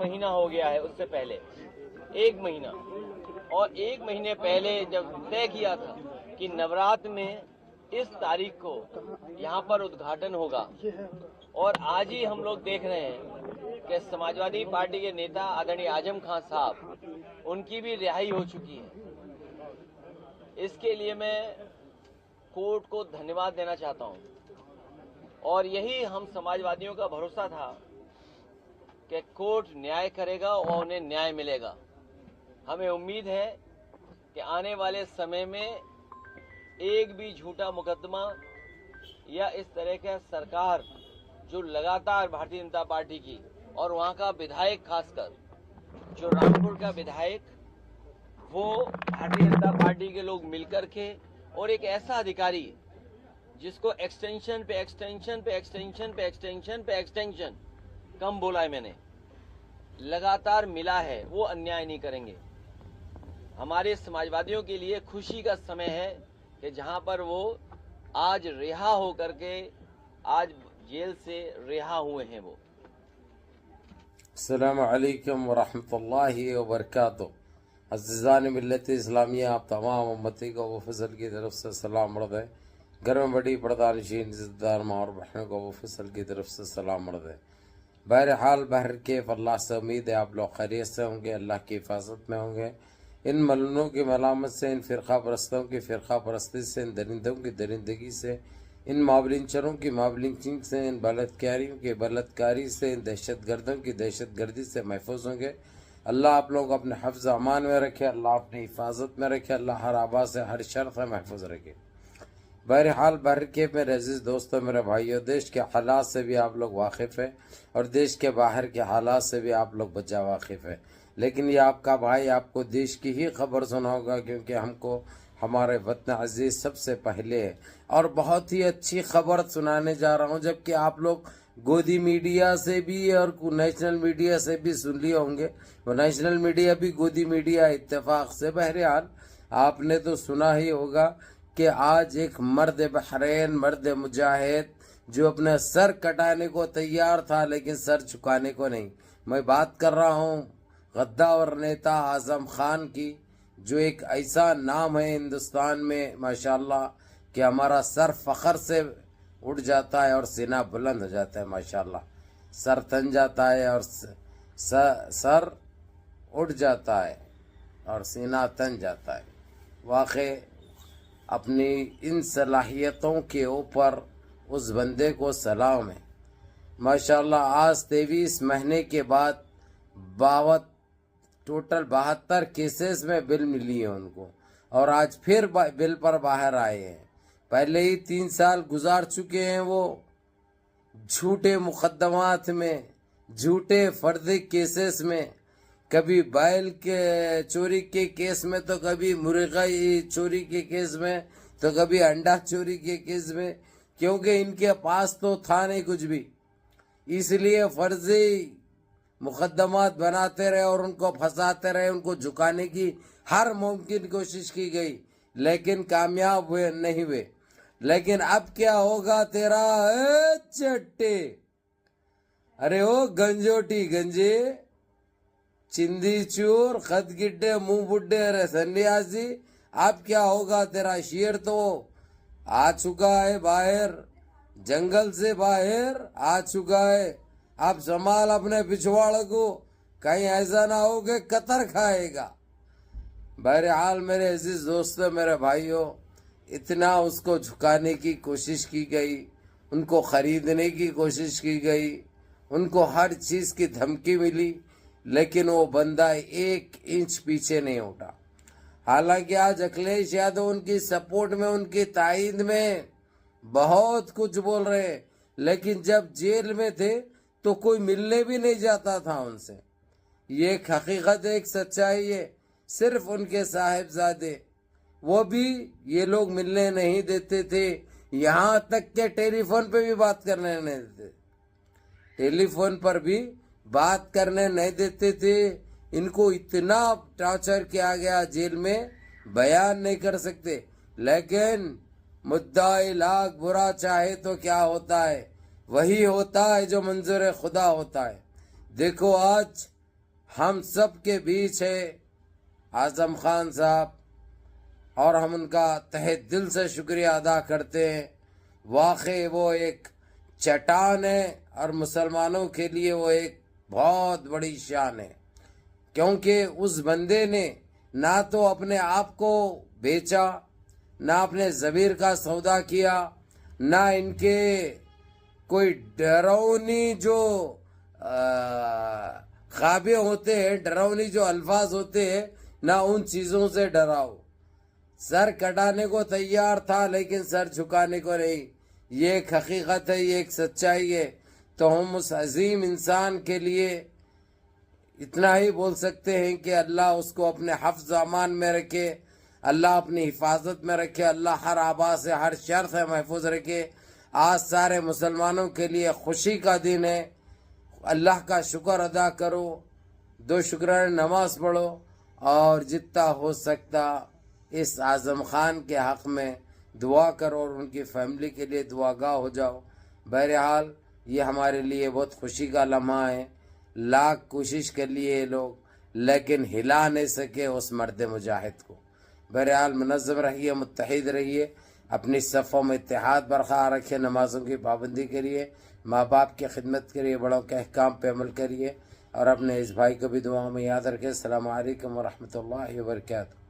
महीना हो गया है, उससे पहले 1 महीना, और 1 महीने पहले जब तय किया था कि नवरात्र में इस तारीख को यहाँ पर उद्घाटन होगा, और आज ही हम लोग देख रहे हैं कि समाजवादी पार्टी के नेता आदरणीय आजम खान साहब, उनकी भी रिहाई हो चुकी है। इसके लिए मैं कोर्ट को धन्यवाद देना चाहता हूं, और यही हम समाजवादियों का भरोसा था कि कोर्ट न्याय करेगा और उन्हें न्याय मिलेगा। हमें उम्मीद है कि आने वाले समय में एक भी झूठा मुकदमा या इस तरह का सरकार जो लगातार भारतीय जनता पार्टी की और वहां का विधायक, खासकर जो रामपुर का विधायक, वो भारतीय जनता पार्टी के लोग मिलकर के, और एक ऐसा अधिकारी जिसको एक्सटेंशन पे एक्सटेंशन पे एक्सटेंशन पे एक्सटेंशन पे एक्सटेंशन कम बोला है मैंने, लगातार मिला है, वो अन्याय नहीं करेंगे। हमारे समाजवादियों के लिए खुशी का समय है कि जहां पर वो आज रिहा हो करके आज जेल से रिहा हुए हैं। वो अस्सलामु अलैकुम वरहमतुल्लाहि वबरकातुहू। अज़ीज़ान मिल्लत इस्लामिया, आप तमाम उम्मती को वो फजल की तरफ से सलाम मर्द है। घर में बड़ी पर्दानशीन इज़्ज़तदार माँ और बहनों को वो फजल की तरफ से सलाम मर्द है। बहरहाल बहरकैफ अल्लाह से उम्मीद है आप लोग खैरियत से होंगे, अल्लाह की हिफाजत में होंगे। इन मलूनों की मलामत से, इन फ़िरक़ा परस्तों की फ़िरक़ा परस्ती से, इन दरिंदों की दरिंदगी से, इन मावलिंचरों की मावलिंचिंग से, इन बलात्कारियों की बलात्कारी से, इन दहशतगर्दों की दहशतगर्दी से महफूज होंगे। अल्लाह आप लोग अपने हफ्ज़ अमान में रखे, अल्लाह अपनी हिफाजत में रखे, अल्लाह हर आबा से हर शर से महफूज रखे। बहरहाल बहरके मेरे अजीज़ दोस्तों, मेरे भाइयों, देश के हालात से भी आप लोग वाकिफ़ हैं और देश के बाहर के हालात से भी आप लोग बच्चा वाकिफ़ है। लेकिन ये आपका भाई आपको देश की ही खबर सुनाऊंगा, क्योंकि हमको हमारे वतन अजीज़ सबसे पहले है। और बहुत ही अच्छी खबर सुनाने जा रहा हूँ, जबकि आप लोग गोदी मीडिया से भी और नेशनल मीडिया से भी सुन लिए होंगे। वो नेशनल मीडिया भी गोदी मीडिया इत्तेफाक से। बहरहाल आपने तो सुना ही होगा कि आज एक मर्द बहरैन, मर्द मुजाहिद, जो अपना सर कटाने को तैयार था लेकिन सर झुकाने को नहीं। मैं बात कर रहा हूँ गद्दार नेता आज़म खान की, जो एक ऐसा नाम है हिंदुस्तान में माशाल्लाह कि हमारा सर फ़ख्र से उठ जाता है और सीना बुलंद हो जाता है। माशाल्लाह सर तन जाता है और सर उठ जाता है और सीना तन जाता है। वाक़ई अपनी इन सलाहियतों के ऊपर उस बंदे को सलाम है। माशाल्लाह आज 23 महीने के बाद टोटल 72 केसेस में बिल मिली है उनको, और आज फिर बिल पर बाहर आए हैं। पहले ही 3 साल गुजार चुके हैं वो झूठे मुकदमात में, झूठे फर्जी केसेस में, कभी बैल के चोरी के केस में, तो कभी मुर्गा चोरी के केस में, तो कभी अंडा चोरी के केस में, क्योंकि इनके पास तो था नहीं कुछ भी, इसलिए फर्जी मुकदमात बनाते रहे और उनको फंसाते रहे। उनको झुकाने की हर मुमकिन कोशिश की गई लेकिन कामयाब हुए नहीं हुए। लेकिन अब क्या होगा तेरा चट्टे, अरे ओ गंजोटी गंजे, चिंदी चूर, खत गिड्डे, मुंह बुड्ढे, अरे सन्यासी, अब क्या होगा तेरा? शेर तो आ चुका है बाहर, जंगल से बाहर आ चुका है। अब संभाल अपने पिछवाड़ को, कहीं ऐसा ना हो कि कतर खाएगा। बहरहाल मेरे अजीज दोस्तों, मेरे भाइयों, इतना उसको झुकाने की कोशिश की गई, उनको खरीदने की कोशिश की गई, उनको हर चीज की धमकी मिली, लेकिन वो बंदा 1 इंच पीछे नहीं उठा। हालांकि आज अखिलेश यादव उनकी सपोर्ट में, उनकी तायीद में बहुत कुछ बोल रहे, लेकिन जब जेल में थे तो कोई मिलने भी नहीं जाता था उनसे। ये एक हकीकत, एक सच्चाई है। सिर्फ उनके साहिबजादे, वो भी ये लोग मिलने नहीं देते थे, यहाँ तक के टेलीफोन पे भी बात करने नहीं देते, टेलीफोन पर भी बात करने नहीं देते थे। इनको इतना टॉर्चर किया गया जेल में, बयान नहीं कर सकते। लेकिन मुद्दाई लाख बुरा चाहे तो क्या होता है, वही होता है जो मंजूर खुदा होता है। देखो आज ہم سب کے بیچ ہے اعظم خان صاحب، اور ہم ان کا تہہ دل سے شکریہ ادا کرتے ہیں. واقعی وہ ایک چٹان ہے اور مسلمانوں کے لیے وہ ایک بہت بڑی شان ہے، کیونکہ اس بندے نے نہ تو اپنے آپ کو بیچا، نہ اپنے ضمیر کا سودا کیا، نہ ان کے کوئی ڈرونی جو خوابیں ہوتے ہیں، ڈرونی جو الفاظ ہوتے ہیں، نہ ان چیزوں سے ڈراؤ. سر کٹانے کو تیار تھا لیکن سر جھکانے کو نہیں. یہ ایک حقیقت ہے، یہ ایک سچائی ہے. تو ہم اس عظیم انسان کے لیے اتنا ہی بول سکتے ہیں کہ اللہ اس کو اپنے حفظ و امان میں رکھے، اللہ اپنی حفاظت میں رکھے، اللہ ہر آبا سے ہر شر سے محفوظ رکھے. آج سارے مسلمانوں کے لیے خوشی کا دن ہے. اللہ کا شکر ادا کرو، 2 شکرانہ نماز پڑھو، اور جتنا ہو سکتا اس اعظم خان کے حق میں دعا کرو اور ان کی فیملی کے لیے دعا گاہ ہو جاؤ. بہرحال یہ ہمارے لیے بہت خوشی کا لمحہ ہے. لاکھ کوشش کر لیے یہ لوگ لیکن ہلا نہیں سکے اس مرد مجاہد کو. بہرحال منظم رہیے، متحد رہیے، اپنی صفوں میں اتحاد برقرار رکھیے، نمازوں کی پابندی کریے، ماں باپ کی خدمت کریے، بڑوں کے احکام پہ عمل کریے، اور اپنے اس بھائی کو بھی دعاؤں میں یاد رکھیں. السلام علیکم ورحمۃ اللہ وبرکاتہ.